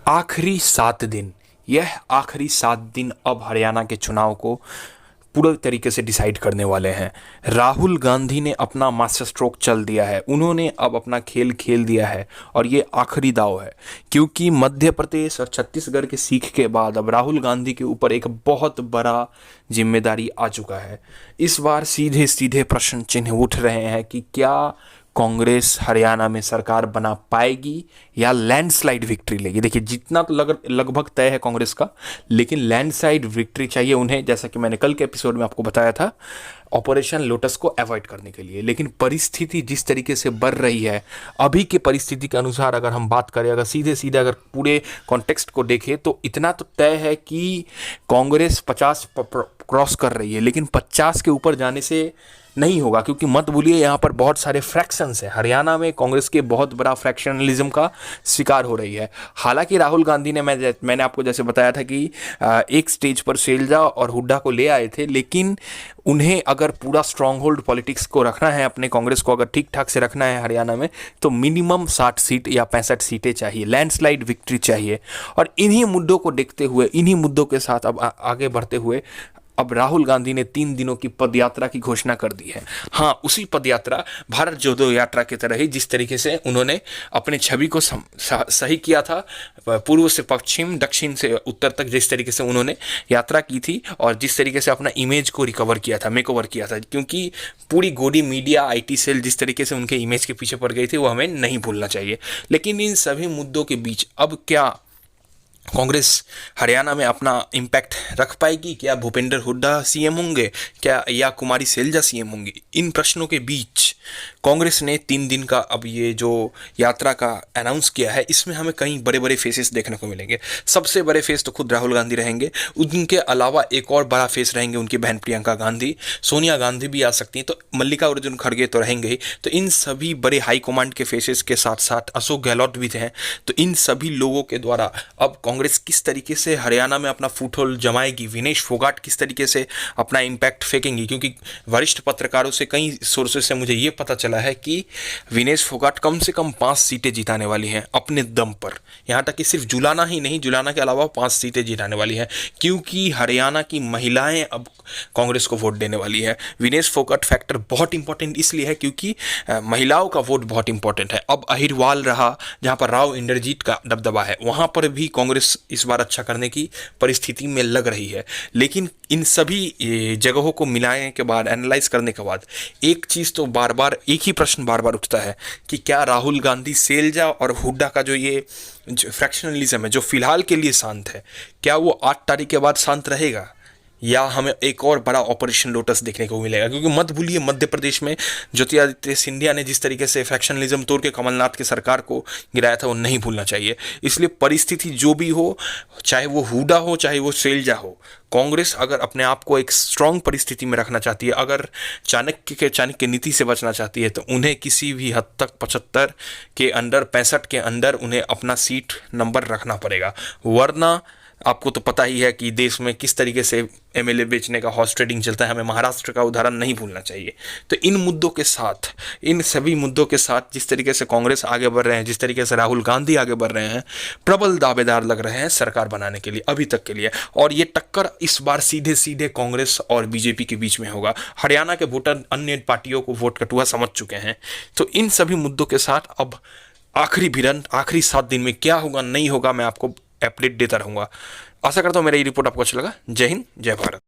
आखिरी 7 दिन, यह आखिरी 7 दिन अब हरियाणा के चुनाव को पूरे तरीके से डिसाइड करने वाले हैं। राहुल गांधी ने अपना मास्टर स्ट्रोक चल दिया है, उन्होंने अब अपना खेल खेल दिया है और ये आखिरी दाव है, क्योंकि मध्य प्रदेश और छत्तीसगढ़ के सीख के बाद अब राहुल गांधी के ऊपर एक बहुत बड़ा जिम्मेदारी आ चुका है। इस बार सीधे सीधे प्रश्न चिन्ह उठ रहे हैं कि क्या कांग्रेस हरियाणा में सरकार बना पाएगी या लैंडस्लाइड विक्ट्री लेगी। देखिए, जितना तो लगभग तय है कांग्रेस का, लेकिन लैंडस्लाइड विक्ट्री चाहिए उन्हें, जैसा कि मैंने कल के एपिसोड में आपको बताया था, ऑपरेशन लोटस को अवॉइड करने के लिए। लेकिन परिस्थिति जिस तरीके से बढ़ रही है, अभी के परिस्थिति के अनुसार अगर हम बात करें, अगर सीधे सीधे अगर पूरे कॉन्टेक्स्ट को देखें, तो इतना तो तय है कि कांग्रेस 50 क्रॉस कर रही है, लेकिन 50 के ऊपर जाने से नहीं होगा, क्योंकि मत भूलिए यहाँ पर बहुत सारे फ्रैक्शंस हैं। हरियाणा में कांग्रेस के बहुत बड़ा फ्रैक्शनलिज्म का शिकार हो रही है। हालांकि राहुल गांधी ने, मैंने आपको जैसे बताया था कि एक स्टेज पर शैलजा और हुड्डा को ले आए थे, लेकिन उन्हें अगर पूरा स्ट्रांग होल्ड पॉलिटिक्स को रखना है, अपने कांग्रेस को अगर ठीक ठाक से रखना है हरियाणा में, तो मिनिमम 60 सीट या 65 सीटें चाहिए, लैंडस्लाइड विक्ट्री चाहिए। और इन्हीं मुद्दों को देखते हुए, इन्हीं मुद्दों के साथ अब आगे बढ़ते हुए अब राहुल गांधी ने 3 दिनों की पदयात्रा की घोषणा कर दी है। हाँ, उसी पदयात्रा, भारत जोड़ो यात्रा की तरह ही, जिस तरीके से उन्होंने अपने छवि को सही किया था, पूर्व से पश्चिम, दक्षिण से उत्तर तक जिस तरीके से उन्होंने यात्रा की थी और जिस तरीके से अपना इमेज को रिकवर किया था, मेकओवर किया था, क्योंकि पूरी गोदी मीडिया, IT सेल जिस तरीके से उनके इमेज के पीछे पड़ गई थी, वो हमें नहीं भूलना चाहिए। लेकिन इन सभी मुद्दों के बीच अब क्या कांग्रेस हरियाणा में अपना इम्पैक्ट रख पाएगी? क्या भूपेंद्र हुड्डा सीएम होंगे, क्या या कुमारी शैलजा सीएम होंगी? इन प्रश्नों के बीच कांग्रेस ने 3 दिन का अब ये जो यात्रा का अनाउंस किया है, इसमें हमें कई बड़े बड़े फेसेस देखने को मिलेंगे। सबसे बड़े फेस तो खुद राहुल गांधी रहेंगे, उनके अलावा एक और बड़ा फेस रहेंगे उनकी बहन प्रियंका गांधी, सोनिया गांधी भी आ सकती हैं, तो मल्लिकार्जुन खड़गे तो रहेंगे ही। तो इन सभी बड़े हाई कमांड के फेसेस के साथ साथ अशोक गहलोत भी हैं। तो इन सभी लोगों के द्वारा अब कांग्रेस किस तरीके से हरियाणा में अपना फुटहोल्ड जमाएगी, विनेश फोगाट किस तरीके से अपना इम्पैक्ट फेंकेंगी, क्योंकि वरिष्ठ पत्रकारों से, कई सोर्सेस से मुझे ये पता चला है कि विनेश फोगाट कम से कम 5 सीटें जिताने वाली हैं अपने दम पर। यहाँ तक कि सिर्फ जुलाना ही नहीं, जुलाना के अलावा 5 सीटें जिताने वाली हैं, क्योंकि हरियाणा की महिलाएं अब कांग्रेस को वोट देने वाली है। विनेश फोगाट फैक्टर बहुत इंपॉर्टेंट इसलिए है क्योंकि महिलाओं का वोट बहुत इंपॉर्टेंट है। अब अहिरवाल रहा, जहाँ पर राव इंद्रजीत का दबदबा है, वहाँ पर भी कांग्रेस इस बार अच्छा करने की परिस्थिति में लग रही है। लेकिन इन सभी जगहों को मिलाने के बाद, एनालाइज करने के बाद, एक चीज़ तो बार बार, एक ही प्रश्न बार बार उठता है कि क्या राहुल गांधी, शैलजा और हुड्डा का जो ये फ्रैक्शनलिज्म है, जो फिलहाल के लिए शांत है, क्या वो 8 तारीख के बाद शांत रहेगा, या हमें एक और बड़ा ऑपरेशन लोटस देखने को मिलेगा? क्योंकि मत भूलिए, मध्य प्रदेश में ज्योतिरादित्य सिंधिया ने जिस तरीके से फैक्शनलिज्म तोड़ के कमलनाथ की सरकार को गिराया था, वो नहीं भूलना चाहिए। इसलिए परिस्थिति जो भी हो, चाहे वो हुड्डा हो, चाहे वो शैलजा हो, कांग्रेस अगर अपने आप को एक स्ट्रांग परिस्थिति में रखना चाहती है, अगर चाणक्य नीति से बचना चाहती है, तो उन्हें किसी भी हद तक 75 के अंदर, 65 के अंदर उन्हें अपना सीट नंबर रखना पड़ेगा। वरना आपको तो पता ही है कि देश में किस तरीके से MLA बेचने का हॉर्स ट्रेडिंग चलता है, हमें महाराष्ट्र का उदाहरण नहीं भूलना चाहिए। तो इन मुद्दों के साथ, इन सभी मुद्दों के साथ जिस तरीके से कांग्रेस आगे बढ़ रहे हैं, जिस तरीके से राहुल गांधी आगे बढ़ रहे हैं, प्रबल दावेदार लग रहे हैं सरकार बनाने के लिए, अभी तक के लिए। और ये टक्कर इस बार सीधे सीधे कांग्रेस और बीजेपी के बीच में होगा। हरियाणा के वोटर अन्य पार्टियों को वोट कटुआ समझ चुके हैं। तो इन सभी मुद्दों के साथ अब आखिरी भिड़ंत, आखिरी 7 दिन में क्या होगा, नहीं होगा, मैं आपको अपडेट देता रहूंगा। आशा करता हूँ मेरा ये रिपोर्ट आपको अच्छा लगा। जय हिंद, जय भारत।